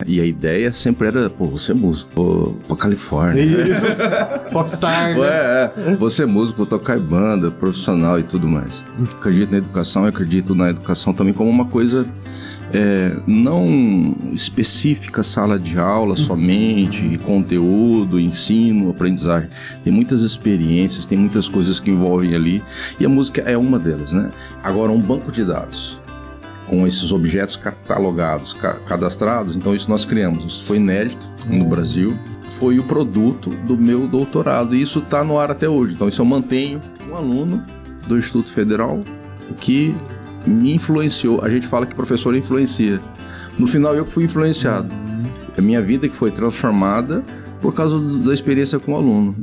E a ideia sempre era, pô, você é músico, vou pra Califórnia. Isso. Popstar, né? Você é músico, vou tocar em banda, profissional e tudo mais. Acredito na educação, acredito na educação também como uma coisa não específica, sala de aula somente, conteúdo, ensino, aprendizagem. Tem muitas experiências, tem muitas coisas que envolvem ali, e a música é uma delas, né? Agora, um banco de dados com esses objetos catalogados, cadastrados, então isso nós criamos. Isso foi inédito no Brasil, foi o produto do meu doutorado, e isso está no ar até hoje. Então isso eu mantenho um aluno do Instituto Federal que me influenciou. A gente fala que professor influencia. No final eu que fui influenciado. A minha vida que foi transformada por causa da experiência com o aluno.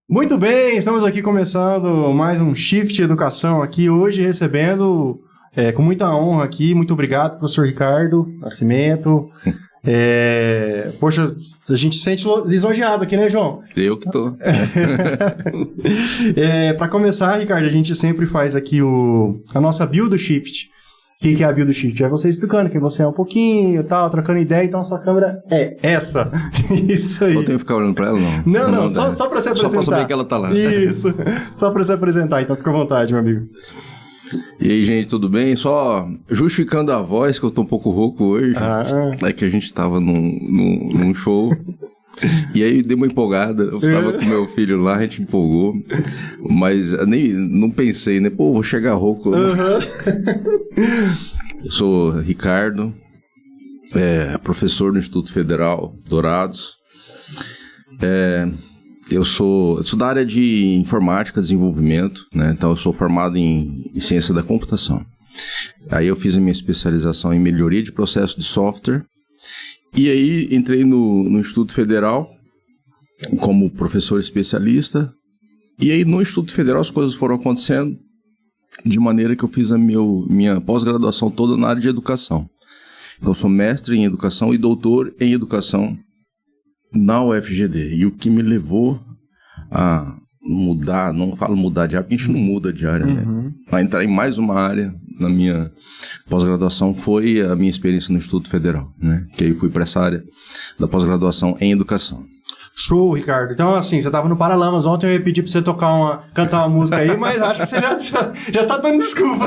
Muito bem, estamos aqui começando mais um Shift Educação aqui, hoje recebendo com muita honra aqui, muito obrigado, professor Ricardo Nascimento. Poxa, a gente se sente lisonjeado aqui, né, João? Eu que tô. Para começar, Ricardo, a gente sempre faz aqui a nossa bio do Shift. O que é a bio do Shift? É você explicando quem você é um pouquinho e tal, trocando ideia, então a sua câmera é essa. Isso aí. Eu tenho que ficar olhando pra ela, não? Não, só pra se apresentar. Só pra saber que ela tá lá. Isso, só pra se apresentar, então fica à vontade, meu amigo. E aí, gente, tudo bem? Só justificando a voz, que eu tô um pouco rouco hoje. É que a gente tava num show, e aí deu uma empolgada. Eu tava com meu filho lá, a gente empolgou, mas não pensei, né? Pô, vou chegar rouco. Eu sou Ricardo, professor do Instituto Federal Dourados. Eu sou da área de informática, desenvolvimento, né? Então eu sou formado em ciência da computação. Aí eu fiz a minha especialização em melhoria de processo de software. E aí entrei no Instituto Federal como professor especialista. E aí no Instituto Federal as coisas foram acontecendo de maneira que eu fiz a minha pós-graduação toda na área de educação. Então eu sou mestre em educação e doutor em educação na UFGD, e o que me levou a mudar, não falo mudar de área, porque a gente não muda de área, né? A entrar em mais uma área na minha pós-graduação foi a minha experiência no Instituto Federal, né? Que aí fui para essa área da pós-graduação em educação. Show, Ricardo. Então, assim, você tava no Paralamas ontem, eu ia pedir pra você cantar uma música aí, mas acho que você já tá dando desculpa.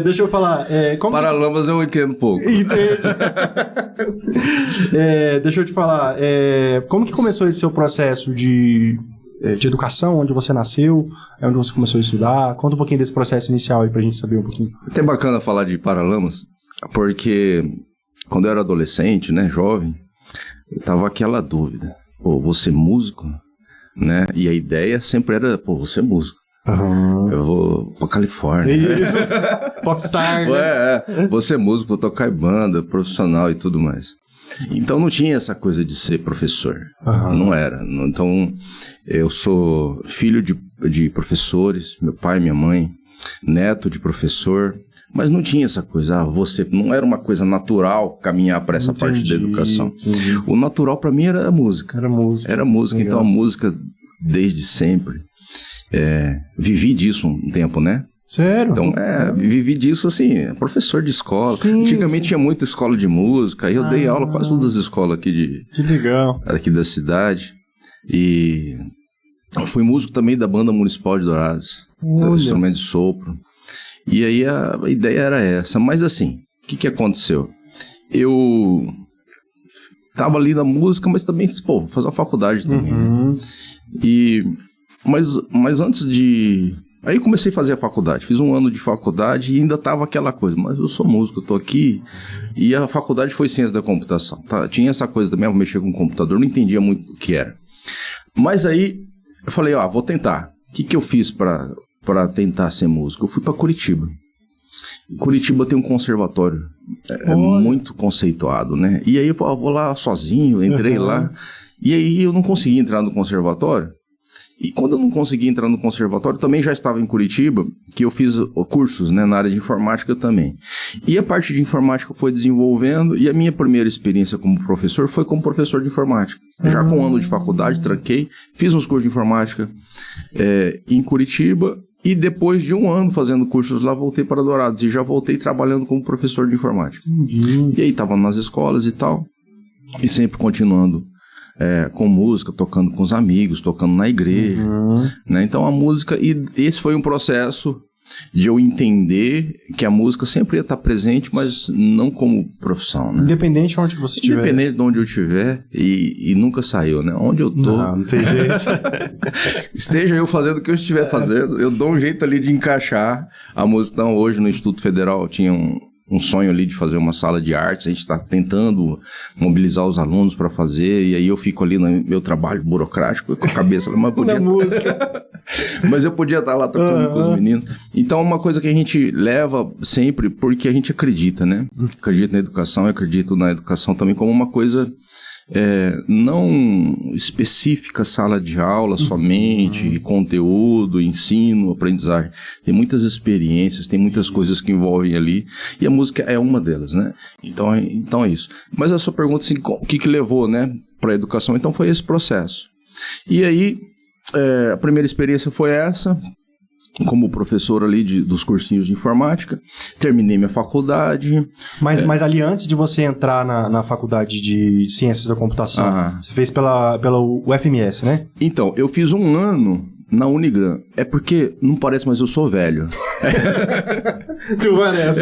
Deixa eu falar. Paralamas eu entendo pouco. Entende. Deixa eu te falar. Como que começou esse seu processo de educação, onde você nasceu, onde você começou a estudar? Conta um pouquinho desse processo inicial aí pra gente saber um pouquinho. É até bacana falar de Paralamas, porque quando eu era adolescente, né, jovem, eu tava aquela dúvida, pô, vou ser músico, né? E a ideia sempre era, pô, vou ser músico. Eu vou pra Califórnia. Isso. Popstar, né? Vou ser músico, vou tocar em banda, profissional e tudo mais. Então não tinha essa coisa de ser professor. Não era. Então eu sou filho de professores, meu pai e minha mãe, neto de professor. Mas não tinha essa coisa, não era uma coisa natural caminhar para essa parte da educação. Entendi. O natural para mim era a música. Era música, Legal. Então a música desde sempre. Vivi disso um tempo, né? Sério? Então, vivi disso assim, professor de escola. Sim, Antigamente tinha muita escola de música, aí eu dei aula quase todas as escolas aqui que legal. Aqui da cidade. E eu fui músico também da Banda Municipal de Dourados, instrumento de sopro. E aí a ideia era essa, mas assim, o que aconteceu? Eu tava ali na música, mas também, vou fazer uma faculdade também. Mas antes de... Aí comecei a fazer a faculdade, fiz um ano de faculdade e ainda tava aquela coisa, mas eu sou músico, eu tô aqui, e a faculdade foi ciência da computação, tá? Tinha essa coisa também, eu mexer com o computador, não entendia muito o que era. Mas aí eu falei, vou tentar. O que eu fiz para tentar ser músico? Eu fui para Curitiba. Em Curitiba tem um conservatório muito conceituado, né? E aí eu vou lá sozinho, entrei lá. E aí eu não consegui entrar no conservatório. E quando eu não consegui entrar no conservatório, também já estava em Curitiba, que eu fiz cursos, né, na área de informática também. E a parte de informática foi desenvolvendo, e a minha primeira experiência como professor foi como professor de informática. Já com um ano de faculdade, tranquei, fiz uns cursos de informática em Curitiba, e depois de um ano fazendo cursos lá, voltei para Dourados, e já voltei trabalhando como professor de informática. E aí estava nas escolas e tal, e sempre continuando com música, tocando com os amigos, tocando na igreja, né? Então a música, e esse foi um processo de eu entender que a música sempre ia estar presente, mas não como profissão, né? Independente de onde você estiver. Independente de onde eu estiver, e nunca saiu, né? Onde eu tô. Não tem jeito. Esteja eu fazendo o que eu estiver fazendo, eu dou um jeito ali de encaixar a música. Então hoje no Instituto Federal tinha um sonho ali de fazer uma sala de artes, a gente está tentando mobilizar os alunos para fazer, e aí eu fico ali no meu trabalho burocrático com a cabeça, mas podia... música. Mas eu podia estar lá tocando com os meninos. Então é uma coisa que a gente leva sempre porque a gente acredita, né? Acredito na educação, acredito na educação também como uma coisa não específica, sala de aula somente, conteúdo, ensino, aprendizagem. Tem muitas experiências, tem muitas coisas que envolvem ali, e a música é uma delas, né? Então é isso. Mas a sua pergunta, assim, o que levou, né, para a educação? Então foi esse processo. E aí, a primeira experiência foi essa, como professor ali dos cursinhos de informática. Terminei minha faculdade. Mas ali antes de você entrar na faculdade de Ciências da Computação, você fez pela UFMS, né? Então, eu fiz um ano na Unigran. É porque, não parece, mas eu sou velho. Tu parece.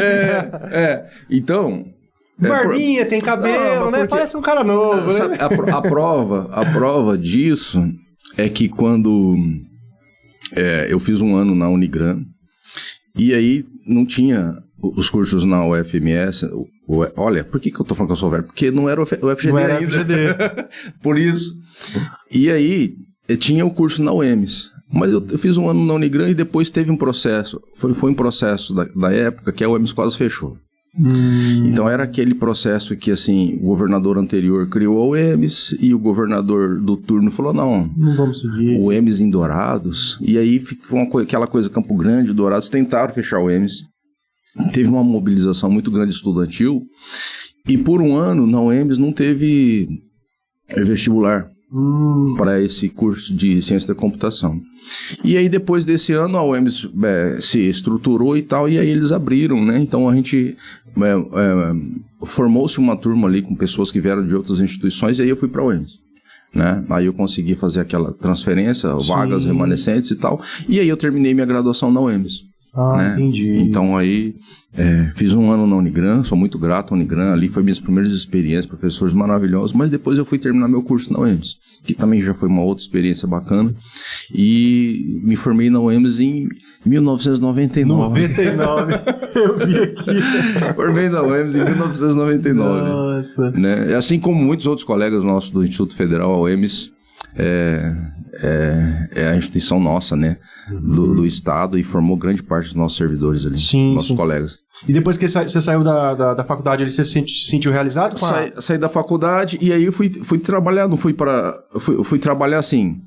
Então... Barbinha, tem cabelo, né? Parece um cara novo, sabe, né? A prova disso é que quando... eu fiz um ano na Unigran, e aí não tinha os cursos na UFMS. Olha, por que eu tô falando que eu sou velho? Porque não era o FGD não era ainda. FGD. Por isso. E aí, tinha o curso na UEMS. Mas eu fiz um ano na Unigran e depois teve um processo. Foi um processo da época que a UEMS quase fechou. Então era aquele processo que, assim, o governador anterior criou a UEMS e o governador do turno falou, não vamos seguir. O UEMS em Dourados, e aí ficou aquela coisa, Campo Grande, Dourados, tentaram fechar o UEMS. Teve uma mobilização muito grande estudantil, e por um ano na UEMS não teve vestibular para esse curso de ciência da computação. E aí depois desse ano a UEMS se estruturou e tal, e aí eles abriram, né? Então a gente formou-se uma turma ali com pessoas que vieram de outras instituições, e aí eu fui para a UEMS, né? Aí eu consegui fazer aquela transferência, vagas remanescentes e tal, e aí eu terminei minha graduação na UEMS. Né? Entendi. Então aí fiz um ano na Unigran, sou muito grato à Unigran, ali foi minhas primeiras experiências, professores maravilhosos, mas depois eu fui terminar meu curso na UEMS, que também já foi uma outra experiência bacana, e me formei na UEMS em 1999. Eu vi aqui. Formei na UEMS em 1999. Nossa. Né? Assim como muitos outros colegas nossos do Instituto Federal, a UEMS é a instituição nossa, né? Do Estado, e formou grande parte dos nossos servidores ali, nossos colegas. E depois que você saiu da faculdade, você se sentiu realizado? Saí da faculdade e aí eu fui trabalhar, fui trabalhar assim,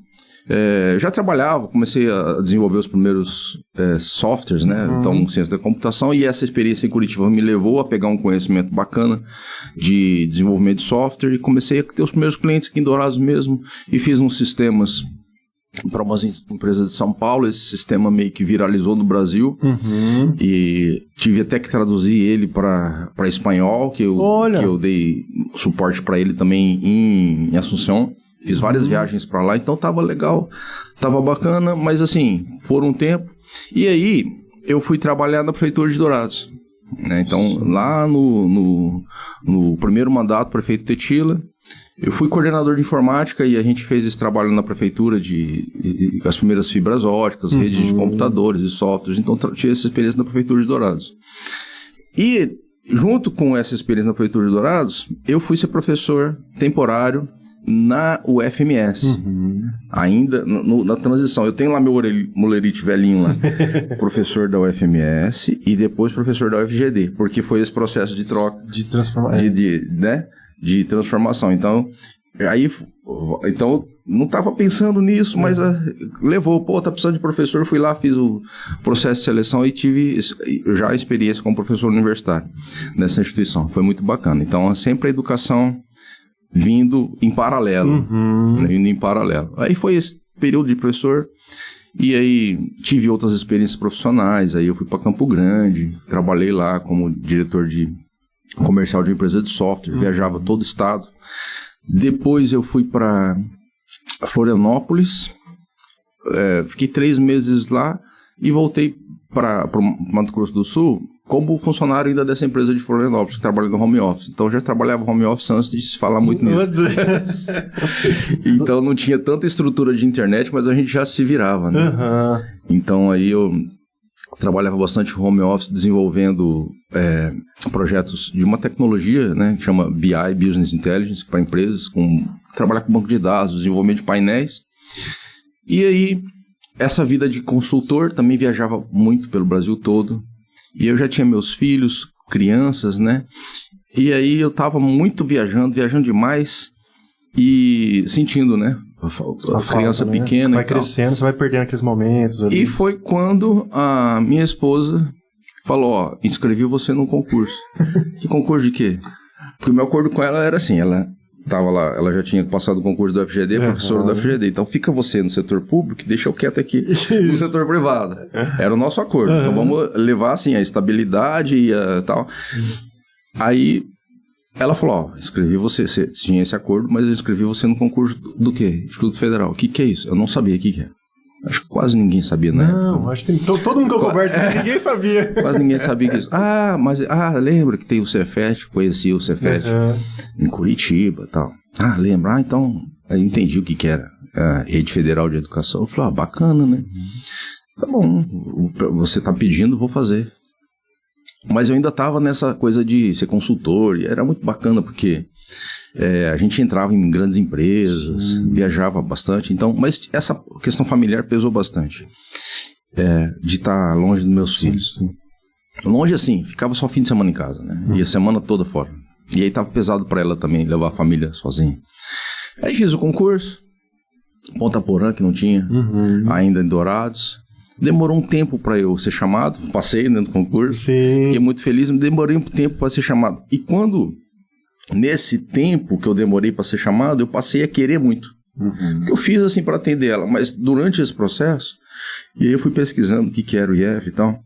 já trabalhava, comecei a desenvolver os primeiros softwares, né? Então, ciência da computação, e essa experiência em Curitiba me levou a pegar um conhecimento bacana de desenvolvimento de software, e comecei a ter os primeiros clientes aqui em Dourados mesmo, e fiz uns sistemas para umas empresas de São Paulo. Esse sistema meio que viralizou no Brasil, e tive até que traduzir ele para espanhol, que eu dei suporte para ele também em Assunção. Fiz várias viagens para lá, então tava legal, tava bacana, mas assim, foram um tempo. E aí, eu fui trabalhar na Prefeitura de Dourados, né? Então, lá no primeiro mandato, prefeito Tetila, eu fui coordenador de informática, e a gente fez esse trabalho na prefeitura de as primeiras fibras óticas, redes de computadores e softwares. Então, tinha essa experiência na Prefeitura de Dourados. E, junto com essa experiência na Prefeitura de Dourados, eu fui ser professor temporário na UFMS, ainda na transição. Eu tenho lá meu molerite velhinho lá, professor da UFMS e depois professor da UFGD, porque foi esse processo de troca, de transformação. Então, não estava pensando nisso, mas levou, tá precisando de professor, fui lá, fiz o processo de seleção e tive já a experiência como professor universitário nessa instituição, foi muito bacana. Então, sempre a educação vindo em paralelo, né, indo em paralelo. Aí foi esse período de professor, e aí tive outras experiências profissionais, aí eu fui para Campo Grande, trabalhei lá como diretor de comercial de uma empresa de software, viajava todo o estado. Depois eu fui para Florianópolis, fiquei 3 meses lá e voltei para o Mato Grosso do Sul como funcionário ainda dessa empresa de Florianópolis, que trabalha no home office. Então eu já trabalhava home office antes de se falar muito nisso. Então não tinha tanta estrutura de internet, mas a gente já se virava, né? Então aí eu trabalhava bastante home office, desenvolvendo projetos de uma tecnologia, né, que chama BI, Business Intelligence, para empresas, trabalhar com banco de dados, desenvolvimento de painéis. E aí, essa vida de consultor, também viajava muito pelo Brasil todo. E eu já tinha meus filhos, crianças, né? E aí eu estava muito viajando demais e sentindo, né? A criança falta, pequena, né? Vai crescendo, você vai perdendo aqueles momentos ali. E foi quando a minha esposa falou, inscrevi você num concurso. Que concurso de quê? Porque o meu acordo com ela era assim, ela estava lá, ela já tinha passado o concurso do FGD, professora do FGD, então fica você no setor público e deixa eu quieto aqui no setor privado. Era o nosso acordo, então vamos levar assim a estabilidade e a tal. Sim. Aí ela falou, inscrevi você tinha esse acordo, mas eu inscrevi você no concurso do quê? Instituto Federal. O que é isso? Eu não sabia o que é. Acho que quase ninguém sabia, né? Não, acho que todo mundo que eu converso, ninguém sabia. Quase ninguém sabia que isso. Lembra que tem o Cefet, conheci o Cefet em Curitiba e tal. Lembra? Então, aí entendi o que era a Rede Federal de Educação. Eu falei, bacana, né? Tá bom, você tá pedindo, vou fazer. Mas eu ainda estava nessa coisa de ser consultor, e era muito bacana, porque a gente entrava em grandes empresas, viajava bastante, então, mas essa questão familiar pesou bastante, de estar longe dos meus filhos. Longe assim, ficava só fim de semana em casa, né? Ia a semana toda fora. E aí estava pesado para ela também, levar a família sozinha. Aí fiz o concurso, Ponta Porã, que não tinha, ainda em Dourados. Demorou um tempo para eu ser chamado, passei dentro do concurso, fiquei muito feliz, demorei um tempo para ser chamado. E nesse tempo que eu demorei para ser chamado, eu passei a querer muito. Eu fiz assim para atender ela, mas durante esse processo, e aí eu fui pesquisando o que era o IF e tal,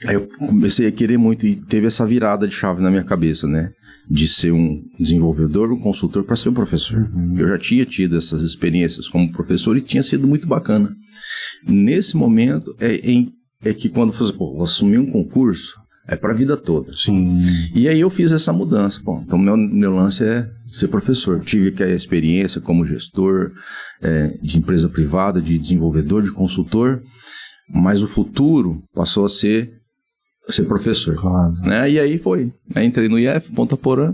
aí eu comecei a querer muito e teve essa virada de chave na minha cabeça, né? De ser um desenvolvedor, um consultor para ser um professor. Eu já tinha tido essas experiências como professor e tinha sido muito bacana. Nesse momento é que quando eu vou assumir um concurso, é para a vida toda. Sim. E aí eu fiz essa mudança. Então meu lance é ser professor. Tive a experiência como gestor de empresa privada, de desenvolvedor, de consultor, mas o futuro passou a ser professor. Claro. Né? E aí foi. Aí entrei no IF, Ponta Porã,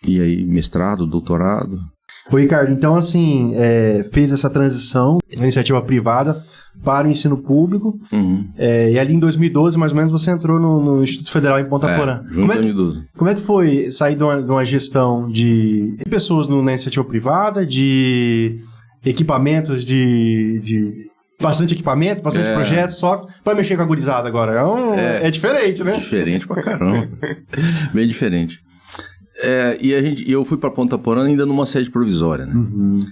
e aí mestrado, doutorado. Ô Ricardo, então assim, fez essa transição da iniciativa privada para o ensino público, e ali em 2012, mais ou menos, você entrou no Instituto Federal em Ponta Porã. Junho de 2012. Como é que foi sair de uma gestão de pessoas na iniciativa privada, de equipamentos, bastante equipamentos, bastante projetos, só para mexer com a gurizada agora? É diferente, né? Diferente pra caramba. Bem diferente. E eu fui para Ponta Porã ainda numa sede provisória, né?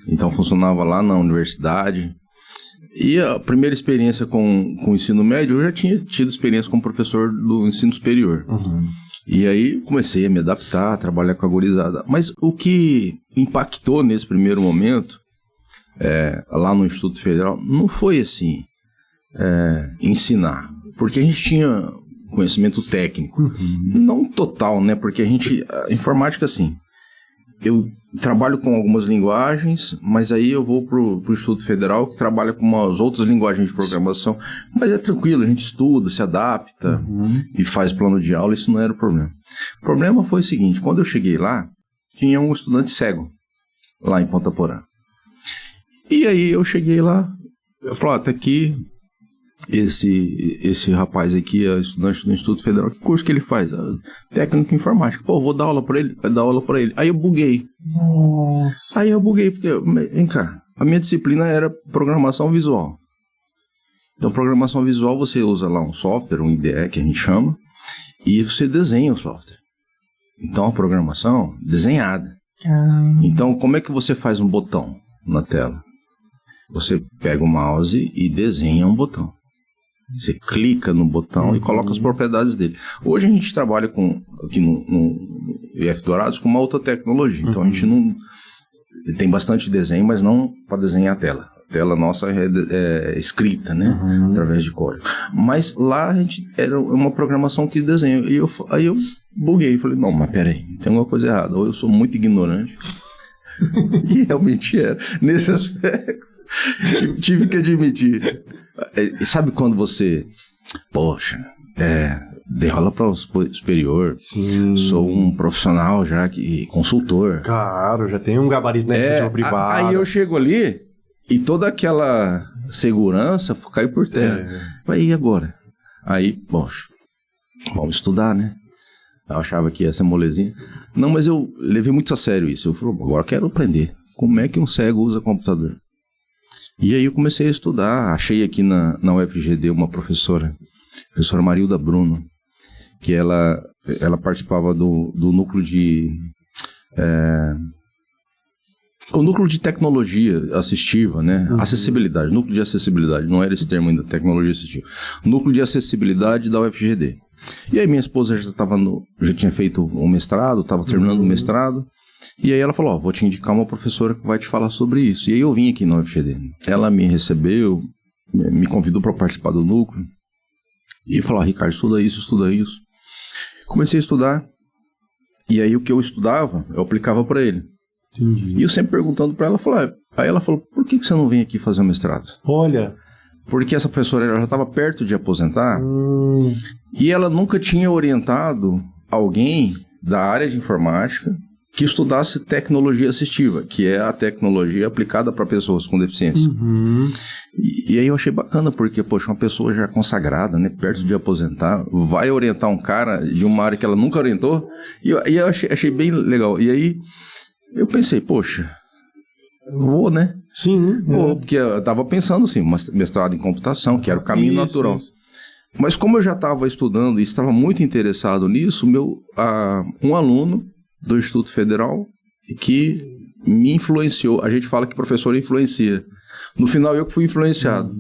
Então funcionava lá na universidade. E a primeira experiência com o ensino médio, eu já tinha tido experiência como professor do ensino superior. E aí comecei a me adaptar, a trabalhar com a gurizada. Mas o que impactou nesse primeiro momento, lá no Instituto Federal, não foi assim, ensinar. Porque a gente tinha conhecimento técnico. Não total, né? Porque a informática, assim, eu trabalho com algumas linguagens, mas aí eu vou pro Instituto Federal, que trabalha com umas outras linguagens de programação. Mas é tranquilo, a gente estuda, se adapta e faz plano de aula, isso não era o problema. O problema foi o seguinte, quando eu cheguei lá, tinha um estudante cego, lá em Ponta Porã. E aí eu cheguei lá, eu falei, tá aqui, esse rapaz aqui é estudante do Instituto Federal, que curso que ele faz? Técnico em informática. Pô, vou dar aula pra ele, vai dar aula pra ele. Aí eu buguei. Nossa. Aí eu buguei, porque, vem cá, a minha disciplina era programação visual. Então, programação visual, você usa lá um software, um IDE, que a gente chama, e você desenha o software. Então, a programação desenhada. Então, como é que você faz um botão na tela? Você pega o mouse e desenha um botão. Você clica no botão e coloca as propriedades dele. Hoje a gente trabalha aqui no IF Dourados com uma outra tecnologia. Então a gente não tem bastante desenho, mas não para desenhar a tela. A tela nossa é escrita, né? Através de código. Mas lá a gente era uma programação que desenha. Aí eu buguei. Falei, não, mas peraí, tem alguma coisa errada. Ou eu sou muito ignorante. E realmente era. Nesse aspecto, tive que admitir. Sabe quando você, poxa, derrola para o superior, Sim. Sou um profissional já, consultor. Claro, já tem um gabarito na iniciativa privada. Aí eu chego ali e toda aquela segurança caiu por terra. Aí agora? Aí, poxa, vamos estudar, né? Eu achava que ia ser molezinha. Não, mas eu levei muito a sério isso. Eu falei, agora eu quero aprender. Como é que um cego usa computador? E aí eu comecei a estudar. Achei aqui na UFGD uma professora Marilda Bruno, que ela participava do núcleo de... o núcleo de tecnologia assistiva, né? Acessibilidade, núcleo de acessibilidade. Não era esse termo ainda, tecnologia assistiva. Núcleo de acessibilidade da UFGD. E aí minha esposa já tinha feito um mestrado, estava terminando o mestrado. E aí ela falou, vou te indicar uma professora que vai te falar sobre isso. E aí eu vim aqui na UFGD. Ela me recebeu, me convidou para participar do núcleo. E falou, Ricardo, estuda isso. Comecei a estudar. E aí o que eu estudava, eu aplicava para ele. Entendi. E eu sempre perguntando para ela, aí ela falou, por que você não vem aqui fazer um mestrado? Olha... Porque essa professora ela já estava perto de aposentar e ela nunca tinha orientado alguém da área de informática que estudasse tecnologia assistiva, que é a tecnologia aplicada para pessoas com deficiência. E aí eu achei bacana, porque, poxa, uma pessoa já consagrada, né, perto de aposentar, vai orientar um cara de uma área que ela nunca orientou, e eu achei bem legal. E aí eu pensei, poxa, vou, né? Sim. Vou, porque eu estava pensando, assim, mestrado em computação, que era o caminho natural. Isso. Mas como eu já estava estudando e estava muito interessado nisso, um aluno do Instituto Federal que me influenciou. A gente fala que professor influencia. No final, eu que fui influenciado.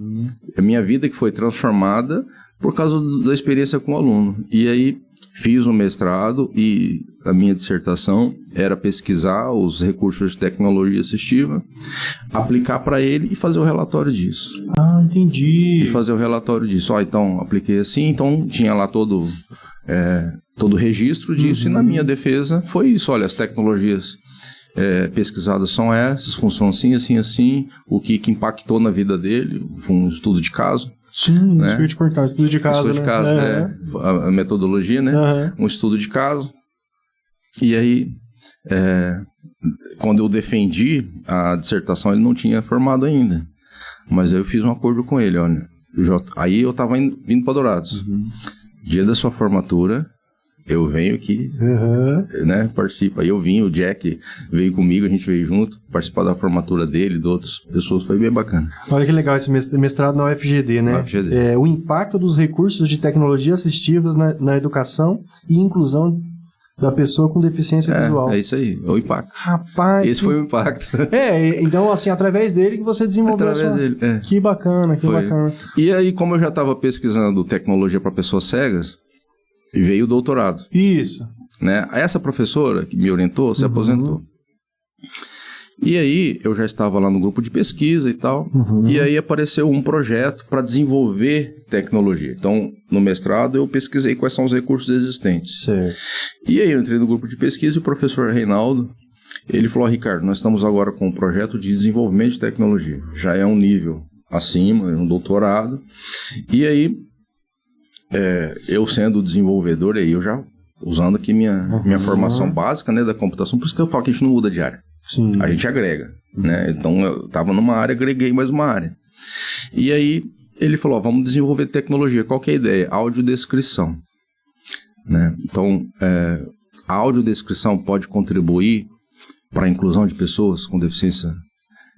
A minha vida que foi transformada por causa da experiência com o aluno. E aí, fiz um mestrado e a minha dissertação era pesquisar os recursos de tecnologia assistiva, aplicar para ele e fazer o relatório disso. Ah, entendi. E fazer o relatório disso. Então, apliquei assim, então tinha lá todo o registro disso, e na minha defesa foi isso. Olha, as tecnologias pesquisadas são essas, funcionam assim, assim, assim, o que impactou na vida dele, foi um estudo de caso. Sim, né? Isso que eu te cortar, estudo de caso, estudo de caso, a metodologia, né? Um estudo de caso. E aí, quando eu defendi a dissertação, ele não tinha formado ainda. Mas aí eu fiz um acordo com ele, olha. Aí eu estava vindo para Dourados. Dia da sua formatura, eu venho aqui, né, participa. Aí eu vim, o Jack veio comigo, a gente veio junto, participar da formatura dele, de outras pessoas, foi bem bacana. Olha que legal esse mestrado na UFGD, né? UFGD. O impacto dos recursos de tecnologia assistivas na educação e inclusão da pessoa com deficiência visual. É isso aí, o impacto. Rapaz... Esse foi o impacto. Então, assim, através dele que você desenvolveu dele, Que bacana, que bacana. E aí, como eu já estava pesquisando tecnologia para pessoas cegas, veio o doutorado. Isso. Né? Essa professora que me orientou se aposentou. E aí, eu já estava lá no grupo de pesquisa e tal, e aí apareceu um projeto para desenvolver tecnologia. Então, no mestrado, eu pesquisei quais são os recursos existentes. Certo. E aí, eu entrei no grupo de pesquisa e o professor Reinaldo, ele falou, Ricardo, nós estamos agora com um projeto de desenvolvimento de tecnologia. Já é um nível acima, é um doutorado. E aí, eu sendo desenvolvedor, aí eu já usando aqui minha formação básica, né, da computação, por isso que eu falo que a gente não muda de área. Sim. A gente agrega, né? Então eu estava numa área, agreguei mais uma área. E aí ele falou, vamos desenvolver tecnologia. Qual que é a ideia? Audiodescrição. Né? Então, a audiodescrição pode contribuir para a inclusão de pessoas com deficiência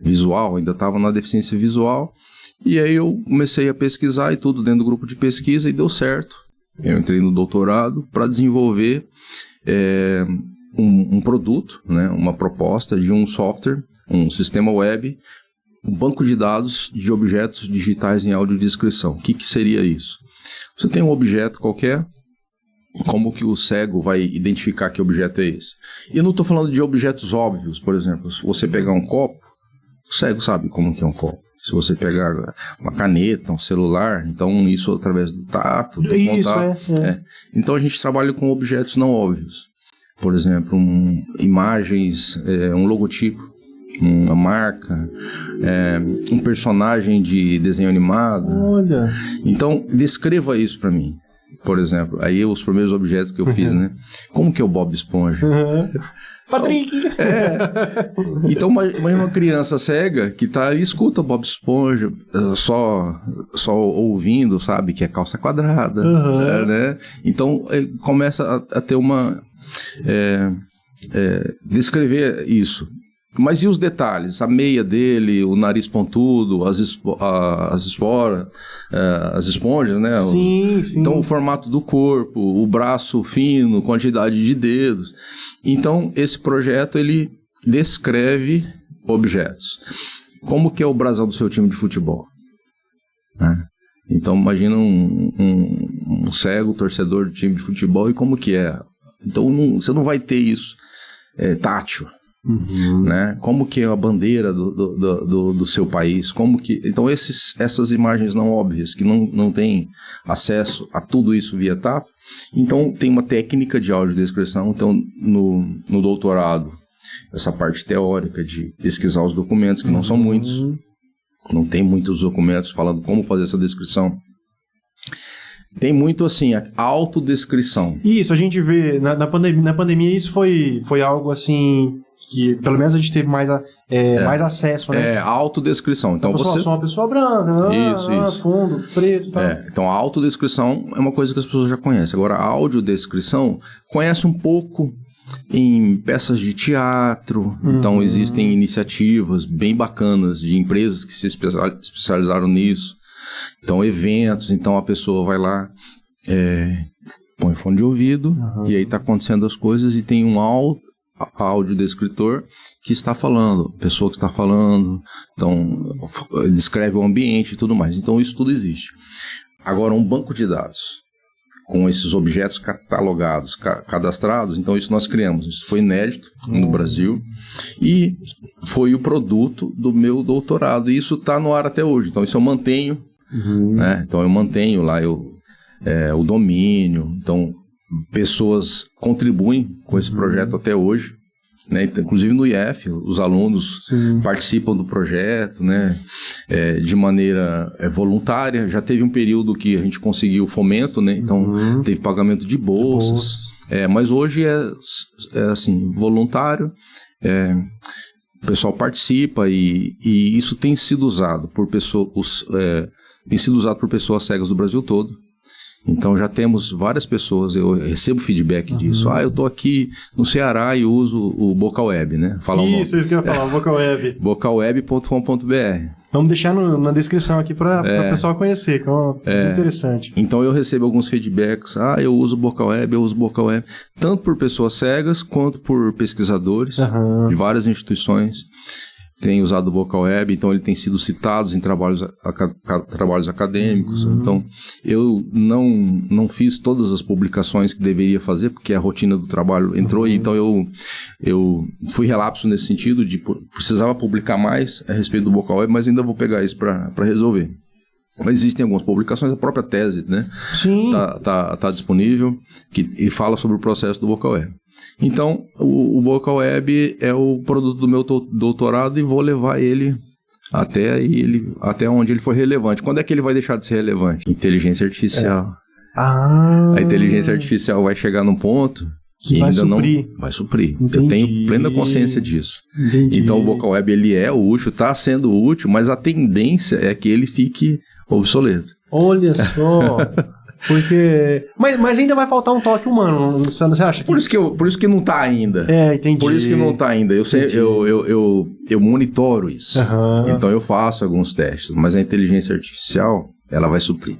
visual, ainda estava na deficiência visual, e aí eu comecei a pesquisar e tudo dentro do grupo de pesquisa e deu certo. Eu entrei no doutorado para desenvolver um produto, né, uma proposta de um software, um sistema web, um banco de dados de objetos digitais em audiodescrição. O que seria isso? Você tem um objeto qualquer, como que o cego vai identificar que objeto é esse? E eu não estou falando de objetos óbvios, por exemplo, se você pegar um copo, o cego sabe como que é um copo. Se você pegar uma caneta, um celular, então isso através do tato, do contato. Então a gente trabalha com objetos não óbvios. Por exemplo, imagens, um logotipo, uma marca, um personagem de desenho animado. Olha. Então, descreva isso para mim. Por exemplo, aí os primeiros objetos que eu fiz, né? Como que é o Bob Esponja? Patrick! Então, uma criança cega que tá ali, escuta o Bob Esponja, só ouvindo, sabe, que é calça quadrada, né? Então, começa a ter uma... descrever isso. Mas e os detalhes? A meia dele, o nariz pontudo, as esporas, as esponjas, né? Sim. Então, o formato do corpo, o braço fino, quantidade de dedos. Então, esse projeto, ele descreve objetos. Como que é o brasão do seu time de futebol? Então, imagina um cego torcedor de time de futebol e como que é. Então, você não vai ter isso tátil. Né? Como que é a bandeira do seu país, como que... Então essas imagens não óbvias, que não tem acesso a tudo isso via tato, então tem uma técnica de audiodescrição. Então no doutorado, essa parte teórica de pesquisar os documentos, que não são muitos, não tem muitos documentos falando como fazer essa descrição. Tem muito assim, a autodescrição. Isso, a gente vê, na pandemia isso foi algo assim... que pelo menos a gente teve mais acesso, né? A autodescrição. Então você... Sou uma pessoa branca, isso. fundo, preto e tal. Então a autodescrição é uma coisa que as pessoas já conhecem. Agora a audiodescrição conhece um pouco em peças de teatro. Então existem iniciativas bem bacanas de empresas que se especializaram nisso. Então eventos, então a pessoa vai lá, põe fone de ouvido e aí está acontecendo as coisas e tem um audiodescritor que está falando, pessoa que está falando, então descreve o ambiente e tudo mais. Então isso tudo existe. Agora um banco de dados com esses objetos catalogados, cadastrados, então isso nós criamos. Isso foi inédito no Brasil e foi o produto do meu doutorado. E isso está no ar até hoje. Então isso eu mantenho, né? Então eu mantenho lá o domínio. Então pessoas contribuem com esse projeto até hoje, né? Inclusive no IF, os alunos participam do projeto, né? De maneira voluntária. Já teve um período que a gente conseguiu fomento, né? Então teve pagamento de bolsas, mas hoje é assim, voluntário, o pessoal participa e isso tem sido usado por pessoas cegas do Brasil todo. Então já temos várias pessoas, eu recebo feedback disso. Eu estou aqui no Ceará e uso o Bocalweb, né? Isso que eu ia falar, o Bocalweb. Bocalweb.com.br. Vamos deixar na descrição aqui para o pessoal conhecer, que é interessante. Então eu recebo alguns feedbacks, eu uso o Bocalweb, tanto por pessoas cegas quanto por pesquisadores de várias instituições. Tem usado o Bocalweb, então ele tem sido citado em trabalhos acadêmicos. Então, eu não fiz todas as publicações que deveria fazer, porque a rotina do trabalho entrou, e então eu fui relapso nesse sentido, de precisava publicar mais a respeito do Bocalweb, mas ainda vou pegar isso para resolver. Mas existem algumas publicações, a própria tese, né? Sim. Tá disponível, e fala sobre o processo do Bocalweb. Então, o Bocalweb é o produto do meu doutorado e vou levar ele até onde ele for relevante. Quando é que ele vai deixar de ser relevante? Inteligência artificial. A inteligência artificial vai chegar num ponto que ainda não vai suprir. Entendi. Eu tenho plena consciência disso. Entendi. Então, o Bocalweb ele é útil, está sendo útil, mas a tendência é que ele fique obsoleto. Olha só. Porque... Mas ainda vai faltar um toque humano, você acha? Por isso que não tá ainda. Entendi. Por isso que não tá ainda. Eu monitoro isso. Uhum. Então eu faço alguns testes, mas a inteligência artificial, ela vai suprir.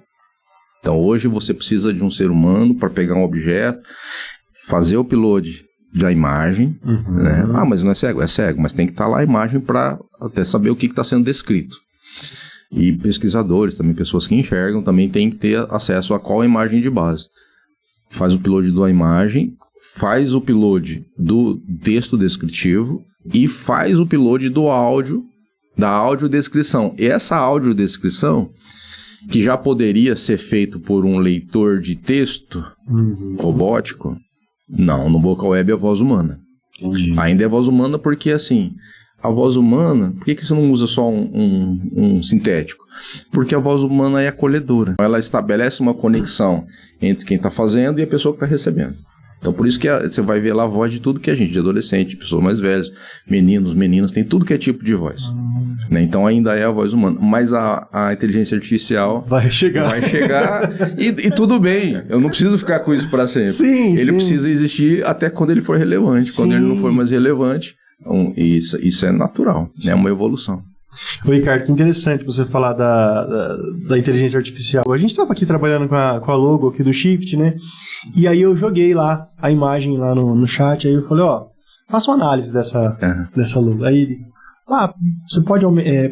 Então hoje você precisa de um ser humano para pegar um objeto, fazer o upload da imagem, né? Mas não é cego? É cego, mas tem que estar lá a imagem para até saber o que está sendo descrito. E pesquisadores, também pessoas que enxergam, também têm que ter acesso a qual imagem de base. Faz o upload da imagem, faz o upload do texto descritivo e faz o upload do áudio, da audiodescrição. E essa audiodescrição, que já poderia ser feito por um leitor de texto robótico, não, no Vocal Web é voz humana. Ainda é voz humana porque, assim, a voz humana, por que você não usa só um sintético? Porque a voz humana é acolhedora. Ela estabelece uma conexão entre quem está fazendo e a pessoa que está recebendo. Então, por isso que você vai ver lá a voz de tudo que é gente, de adolescente, de pessoas mais velhas, meninos, meninas, tem tudo que é tipo de voz. Né? Então, ainda é a voz humana. Mas a inteligência artificial vai chegar e tudo bem. Eu não preciso ficar com isso para sempre. Ele precisa existir até quando ele for relevante. Quando ele não for mais relevante, isso é natural, é uma evolução. Ô, Ricardo, que interessante você falar da inteligência artificial. A gente estava aqui trabalhando com a logo aqui do Shift, né? E aí eu joguei lá a imagem lá no chat, aí eu falei, faça uma análise dessa logo. Aí ele, você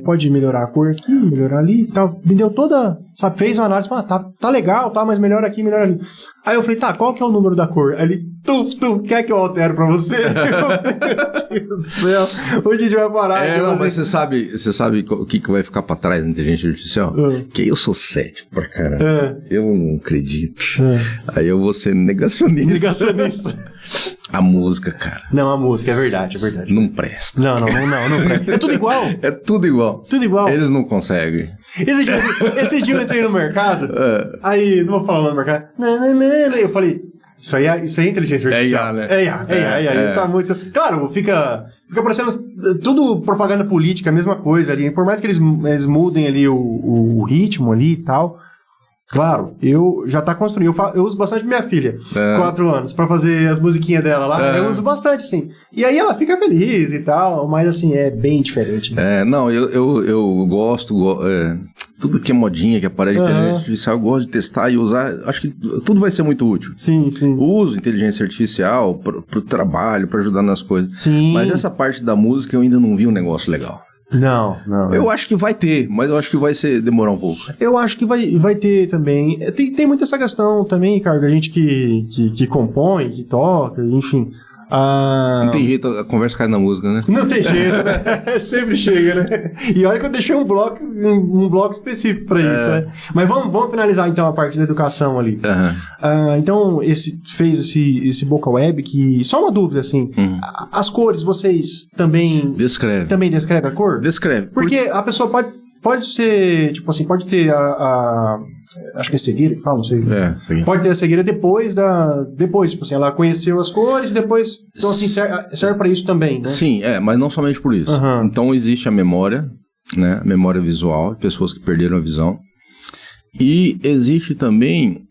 pode melhorar a cor aqui, melhorar ali e tal. Me deu toda, sabe, fez uma análise, falou, tá legal, mas melhora aqui, melhora ali. Aí eu falei, qual que é o número da cor? Aí ele, quer que eu altero pra você? Meu Deus do céu, onde a gente vai parar? Mas você sabe o que vai ficar pra trás da inteligência artificial? Que eu sou cético pra caramba. Eu não acredito. Aí eu vou ser negacionista. A música, cara. Não, a música, é verdade. Não presta. Não presta. É tudo igual. É tudo igual. Eles não conseguem. Esse dia eu entrei no mercado, aí, não vou falar o nome do mercado, eu falei, isso aí é inteligência artificial. É IA. Tá muito... Claro, fica parecendo tudo propaganda política, a mesma coisa ali. Por mais que eles mudem ali o ritmo ali e tal... Claro, eu já tá construindo. Eu uso bastante minha filha, 4 anos, pra fazer as musiquinhas dela lá. Eu uso bastante, sim. E aí ela fica feliz e tal, mas assim, é bem diferente. Não, eu gosto. Tudo que é modinha, que aparece inteligência artificial, eu gosto de testar e usar. Acho que tudo vai ser muito útil. Sim. Uso inteligência artificial pro trabalho, pra ajudar nas coisas. Sim. Mas essa parte da música eu ainda não vi um negócio legal. Não. Eu acho que vai ter, mas eu acho que vai demorar um pouco. Eu acho que vai ter também. Tem muito essa questão também, Ricardo, a gente que compõe, que toca, enfim. Não tem jeito, a conversa cai na música, né? Não tem jeito, né? Sempre chega, né? E olha que eu deixei um bloco específico pra isso, né? Mas vamos finalizar então a parte da educação ali. Então, fez esse Vocal Web que... Só uma dúvida, assim. As cores, vocês também... Também descreve a cor? Descreve. Porque a pessoa pode ser, tipo assim, pode ter acho que é cegueira que fala, não sei. Cegueira. Pode ter a cegueira depois, tipo assim, ela conheceu as cores e depois, então assim, serve para isso também, né? Sim, mas não somente por isso. Então existe a memória, né, memória visual, pessoas que perderam a visão. E existe também,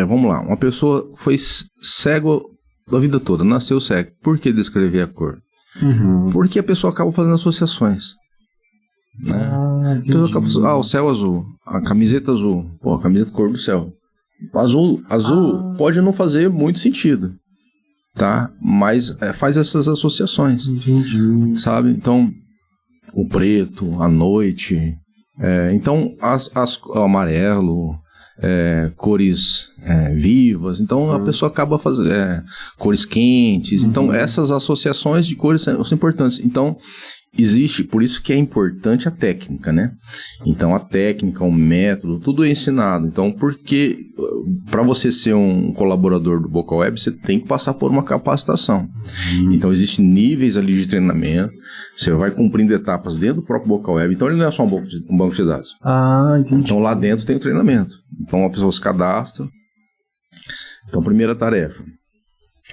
vamos lá, uma pessoa foi cego a vida toda, nasceu cego. Por que descrever a cor? Porque a pessoa acaba fazendo associações. Né? O céu azul, a camiseta azul, a camiseta cor do céu. Azul pode não fazer muito sentido, tá? Mas faz essas associações. Entendi. Sabe? Então, o preto, a noite, então o amarelo, cores vivas, então a pessoa acaba fazendo cores quentes, então essas associações de cores são importantes. Então existe, por isso que é importante a técnica, né? Então a técnica, o método, tudo é ensinado. Então, porque para você ser um colaborador do Vocal Web, você tem que passar por uma capacitação. Então existem níveis ali de treinamento, você vai cumprindo etapas dentro do próprio Vocal Web. Então ele não é só um banco de dados. Entendi. Então lá dentro tem o treinamento. Então a pessoa se cadastra. Então primeira tarefa,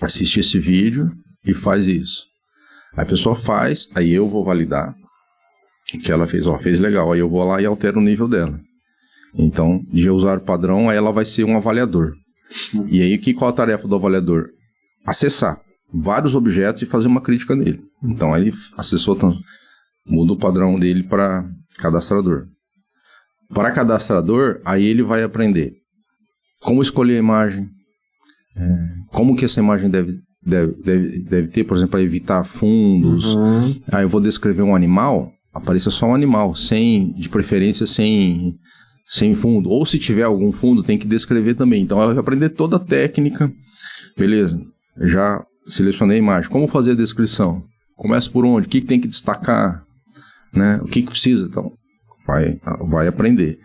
assiste esse vídeo e faz isso. Aí a pessoa faz, aí eu vou validar o que ela fez. Fez legal, aí eu vou lá e altero o nível dela. Então, de usuário padrão, aí ela vai ser um avaliador. E aí, qual a tarefa do avaliador? Acessar vários objetos e fazer uma crítica nele. Então, aí ele acessou, muda o padrão dele para cadastrador. Para cadastrador, aí ele vai aprender como escolher a imagem, como que essa imagem deve ter, por exemplo, para evitar fundos. Aí eu vou descrever um animal, apareça só um animal, de preferência sem fundo. Ou se tiver algum fundo, tem que descrever também. Então, eu vou aprender toda a técnica. Beleza, já selecionei a imagem. Como fazer a descrição? Começa por onde? O que tem que destacar? Né? O que precisa? Então, vai aprender.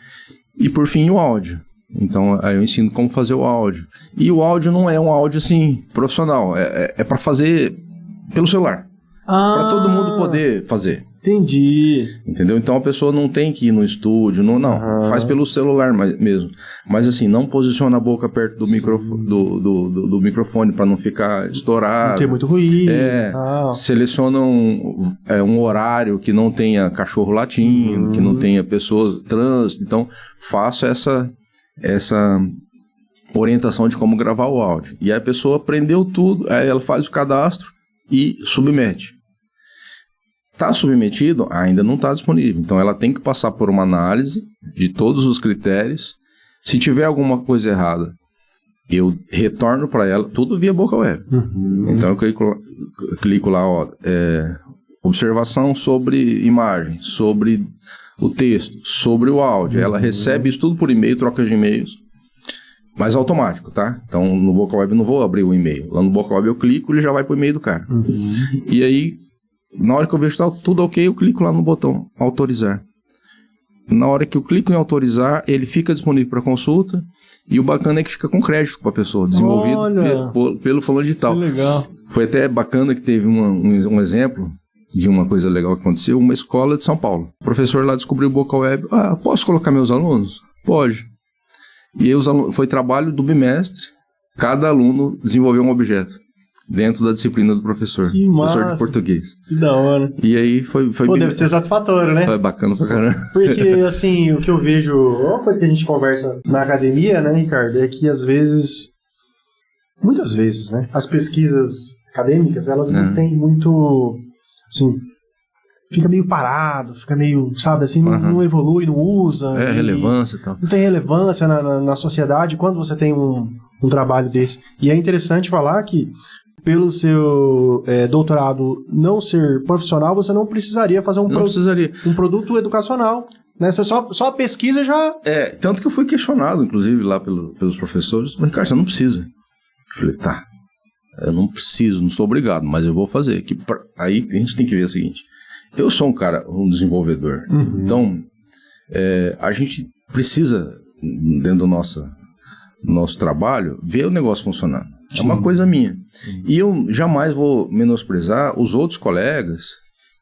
E, por fim, o áudio. Então, aí eu ensino como fazer o áudio. E o áudio não é um áudio, assim, profissional. É para fazer pelo celular. Para todo mundo poder fazer. Entendi. Entendeu? Então a pessoa não tem que ir no estúdio, não. Faz pelo celular mesmo. Mas assim, não posiciona a boca perto do microfone para não ficar estourado. Não ter muito ruído. Seleciona um horário que não tenha cachorro latindo, que não tenha pessoas, trânsito. Então, faço essa orientação de como gravar o áudio. E aí a pessoa aprendeu tudo, aí ela faz o cadastro e submete. Está submetido? Ainda não está disponível. Então, ela tem que passar por uma análise de todos os critérios. Se tiver alguma coisa errada, eu retorno para ela, tudo via boca web. Então, eu clico lá, observação sobre imagem, sobre o texto, sobre o áudio. Ela recebe isso tudo por e-mail, troca de e-mails, mas automático, tá? Então, no boca web eu não vou abrir o e-mail. Lá no boca web eu clico e ele já vai para o e-mail do cara. E aí, na hora que eu vejo que tá tudo ok, eu clico lá no botão autorizar. Na hora que eu clico em autorizar, ele fica disponível para consulta. E o bacana é que fica com crédito para a pessoa, desenvolvido pelo fulano de tal. Que legal. Foi até bacana que teve um exemplo de uma coisa legal que aconteceu. Uma escola de São Paulo. O professor lá descobriu o boca web. Posso colocar meus alunos? Pode. E aí foi trabalho do bimestre. Cada aluno desenvolveu um objeto dentro da disciplina do professor. Que massa. Professor de português. Que da hora. E aí foi deve ser satisfatório, né? Foi bacana pra caramba. Porque, assim, o que eu vejo... Uma coisa que a gente conversa na academia, né, Ricardo, é que às vezes... Muitas vezes, né? As pesquisas acadêmicas, elas não têm muito... Assim... Fica meio parado, fica meio, sabe, assim, não evolui, não usa. Relevância e tal. Não tem relevância na sociedade quando você tem um trabalho desse. E é interessante falar que, pelo seu doutorado não ser profissional, você não precisaria fazer um produto educacional. Né? Você só a pesquisa já... Tanto que eu fui questionado, inclusive, lá pelos professores. Mas, Ricardo, você não precisa. Eu falei, tá, eu não preciso, não sou obrigado, mas eu vou fazer. Aí a gente tem que ver o seguinte... Eu sou um desenvolvedor, então a gente precisa, dentro do nosso trabalho, ver o negócio funcionando. É uma coisa minha. E eu jamais vou menosprezar os outros colegas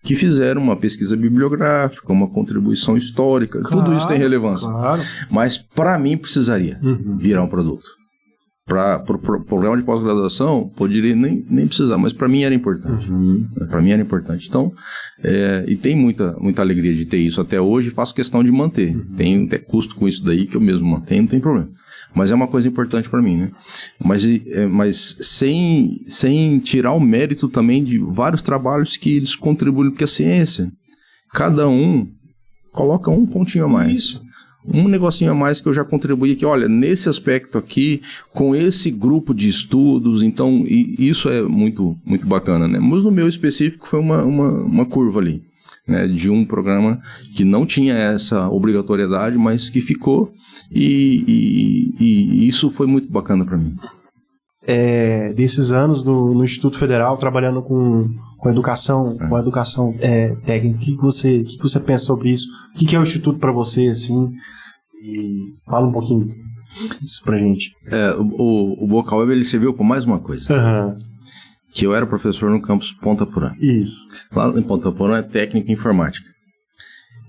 que fizeram uma pesquisa bibliográfica, uma contribuição histórica, tudo isso tem relevância. Claro. Mas para mim precisaria virar um produto. Para o programa de pós-graduação, poderia nem precisar, mas para mim era importante. Para mim era importante. Então, e tem muita alegria de ter isso até hoje, faço questão de manter. Tem até custo com isso daí que eu mesmo mantenho, não tem problema. Mas é uma coisa importante para mim, né? Mas sem tirar o mérito também de vários trabalhos que eles contribuem, porque a ciência, cada um coloca um pontinho a mais. Isso. Um negocinho a mais que eu já contribuí aqui, olha, nesse aspecto aqui, com esse grupo de estudos, então, isso é muito, muito bacana, né? Mas no meu específico foi uma curva ali, né? De um programa que não tinha essa obrigatoriedade, mas que ficou, e isso foi muito bacana para mim. Desses anos no Instituto Federal, trabalhando com educação, com educação técnica, o que você pensa sobre isso? O que é o Instituto para você, assim? E fala um pouquinho disso pra gente. O Boca Web, ele serviu para mais uma coisa. Que eu era professor no campus Ponta Porã. Isso. Lá em Ponta Porã é técnica em informática.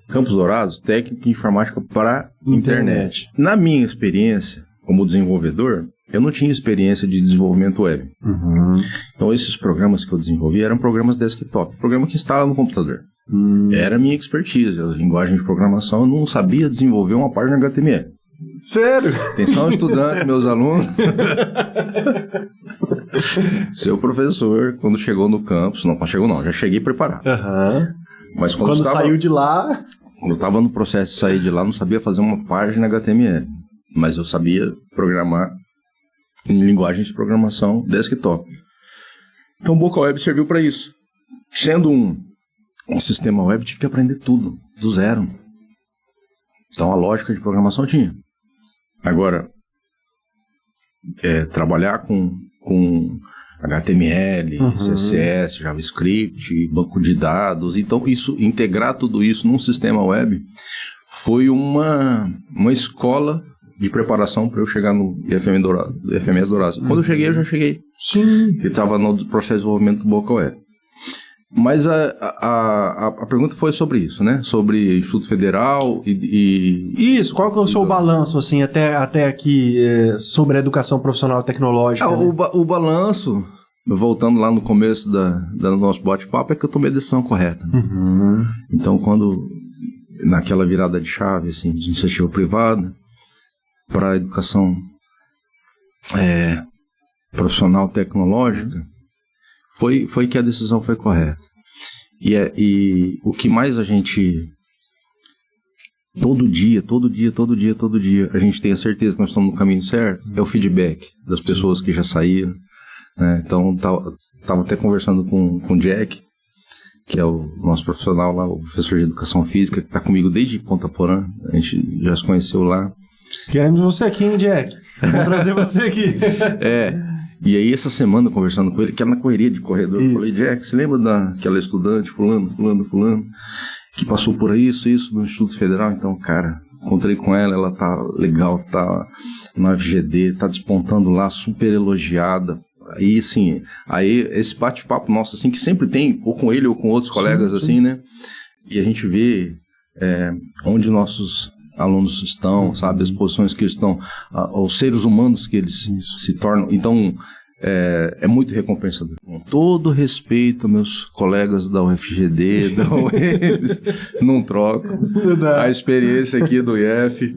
Campos Dourados, técnica em informática para internet. Na minha experiência como desenvolvedor, eu não tinha experiência de desenvolvimento web. Então, esses programas que eu desenvolvi eram programas desktop, programa que instala no computador. Era a minha expertise. A linguagem de programação, eu não sabia desenvolver uma página HTML. Sério? Atenção, estudante, meus alunos. Seu professor, quando chegou no campus... Não, chegou não, já cheguei preparado. Mas quando saiu de lá... Quando eu estava no processo de sair de lá, não sabia fazer uma página HTML. Mas eu sabia programar em linguagem de programação desktop. Então o Boca Web serviu para isso. Sendo um sistema web, tive que aprender tudo, do zero. Então a lógica de programação eu tinha. Agora, trabalhar com HTML, CSS, JavaScript, banco de dados, então integrar tudo isso num sistema web foi uma escola de preparação para eu chegar no IFMS Dourados. Quando eu cheguei, eu já cheguei. Sim. Que estava no processo de desenvolvimento do Boca Web. Mas a pergunta foi sobre isso, né? Sobre Instituto Federal e... Isso, qual que é o seu balanço, assim, até aqui, sobre a educação profissional e tecnológica? Né? O balanço, voltando lá no começo do nosso bate-papo, é que eu tomei a decisão correta. Né? Então, naquela virada de chave, assim, de iniciativa privada, para a educação profissional tecnológica, foi que a decisão foi correta. E o que mais a gente... Todo dia, a gente tem a certeza que nós estamos no caminho certo, é o feedback das pessoas que já saíram. Né? Então, estava até conversando com o Jack, que é o nosso profissional lá, o professor de educação física, que está comigo desde Ponta Porã. A gente já se conheceu lá. Queremos você aqui, hein, Jack? Vamos trazer você aqui. E aí essa semana, conversando com ele, que era na correria de corredor, eu falei, Jack, você lembra daquela estudante, fulano, que passou por isso no Instituto Federal? Então, cara, encontrei com ela tá legal, tá na FGD, tá despontando lá, super elogiada. Aí, assim, esse bate-papo nosso, assim, que sempre tem, ou com ele ou com outros colegas, assim, né? E a gente vê onde nossos alunos estão, sabe, as posições que eles estão, os seres humanos que eles se tornam. Então, é muito recompensador. Com todo respeito, meus colegas da UFGD, da UEMS, não trocam a experiência aqui do IF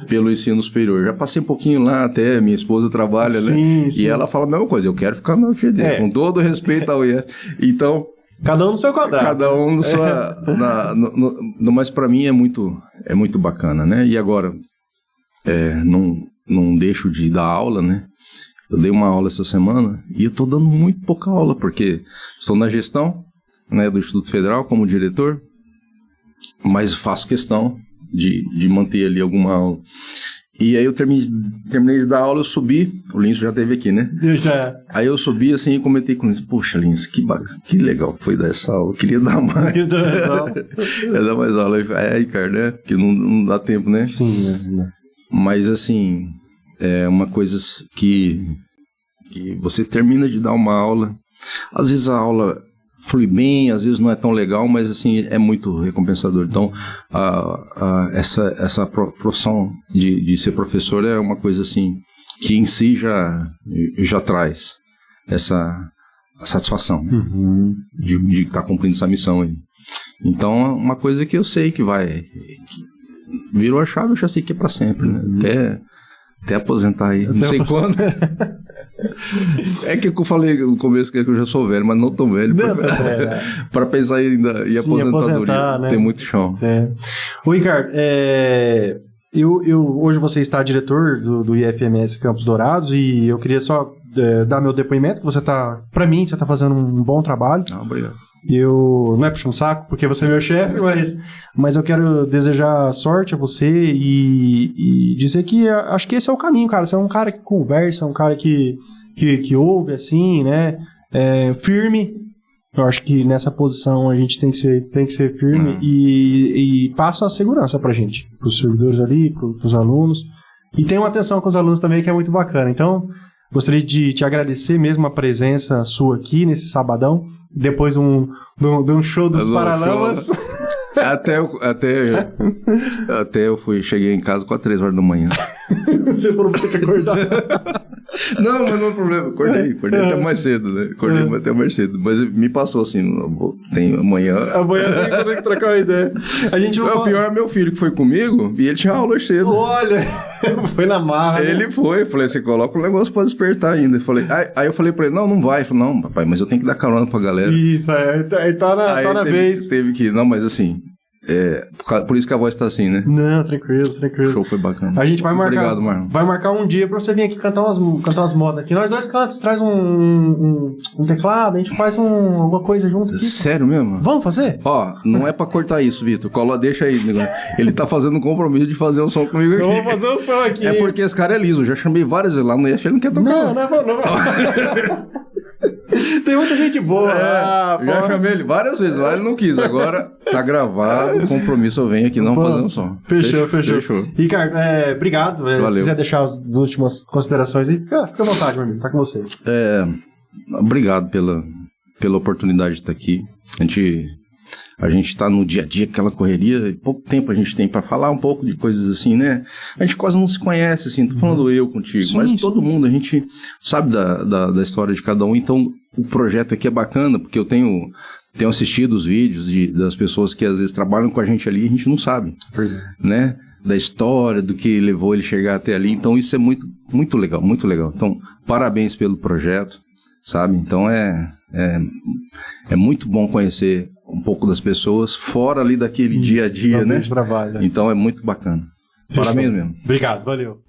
pelo ensino superior. Já passei um pouquinho lá, até minha esposa trabalha, né? E ela fala a mesma coisa, eu quero ficar na UFGD, com todo respeito ao IF. Então... Cada um no seu quadrado. Cada um no seu... mas para mim é muito bacana, né? E agora, não deixo de dar aula, né? Eu dei uma aula essa semana e eu estou dando muito pouca aula, porque estou na gestão, né, do Instituto Federal como diretor, mas faço questão de manter ali alguma aula. E aí eu terminei de dar aula, eu subi, o Linso já esteve aqui, né? Já. Aí eu subi assim e comentei com o Linso, poxa, Linso, que legal que foi dar essa aula, eu queria dar mais. Queria dar mais aula. Ricardo, né? Porque não dá tempo, né? Sim, né? Mas assim, é uma coisa que você termina de dar uma aula, às vezes a aula flui bem, às vezes não é tão legal, mas assim, é muito recompensador. Então, essa profissão de ser professor é uma coisa assim, que em si já traz essa satisfação, né? De estar cumprindo essa missão aí. Então, é uma coisa que eu sei que virou a chave, eu já sei que é para sempre, né? Até aposentar aí, não sei quando. É que eu falei no começo que eu já sou velho, mas não tão velho para pensar ainda em aposentadoria, né? Tem muito chão. Ô Ricardo, hoje você está diretor do IFMS Campos Dourados e eu queria só dar meu depoimento, que você está fazendo um bom trabalho. Obrigado. Eu não é puxando saco, porque você é meu chefe, mas eu quero desejar sorte a você e dizer que acho que esse é o caminho, cara. Você é um cara que conversa, um cara que ouve, assim, né? Firme. Eu acho que nessa posição a gente tem que ser firme e passa a segurança pra gente, pros servidores ali, pros alunos. E tem uma atenção com os alunos também que é muito bacana. Então, gostaria de te agradecer mesmo a presença sua aqui nesse sabadão, depois de um show dos Paralamas. Até eu cheguei em casa quase 3 horas da manhã. Você falou pra ter que acordar. Não, mas não é problema. Acordei até mais cedo, né? Acordei até mais cedo. Mas me passou assim, tem amanhã. Amanhã tem que trocar uma ideia. A gente não O pior é meu filho que foi comigo e ele tinha aula cedo. Olha, foi na marra. Ele foi, falei, você coloca o negócio pra despertar ainda. Aí eu falei pra ele, não vai. Ele falou, não, papai, mas eu tenho que dar carona pra galera. Isso, aí tá na vez. Teve que, não, mas assim, por isso que a voz tá assim, né? Não, tranquilo. O show foi bacana. A gente vai marcar. Obrigado, Marlon. Vai marcar um dia pra você vir aqui cantar umas modas aqui. Nós dois cantos, traz um teclado, a gente faz alguma coisa junto aqui. Sério mesmo? Vamos fazer? Ó, não é pra cortar isso, Vitor. Deixa aí, negócio. Ele tá fazendo um compromisso de fazer um som comigo aqui. Eu vou fazer um som aqui. É porque esse cara é liso. Eu já chamei várias vezes lá no IF, ele não quer tocar. Não. Tem muita gente boa. Já chamei ele várias vezes lá, ele não quis. Agora tá gravado, o compromisso eu venho aqui não fazer um som. Fechou. Ricardo, obrigado. Se quiser deixar as últimas considerações aí, fica à vontade, meu amigo. Tá com você. Obrigado pela oportunidade de estar aqui. A gente tá no dia a dia, aquela correria, e pouco tempo a gente tem pra falar um pouco de coisas assim, né? A gente quase não se conhece, assim, tô falando eu contigo, mas todo mundo, a gente sabe da história de cada um, então o projeto aqui é bacana, porque eu tenho assistido os vídeos das pessoas que às vezes trabalham com a gente ali e a gente não sabe, né? Da história, do que levou ele chegar até ali, então isso é muito, muito legal, muito legal. Então, parabéns pelo projeto, sabe? Então é muito bom conhecer um pouco das pessoas, fora ali daquele dia a dia, né? Trabalho. Então é muito bacana. Parabéns mesmo. Obrigado, valeu.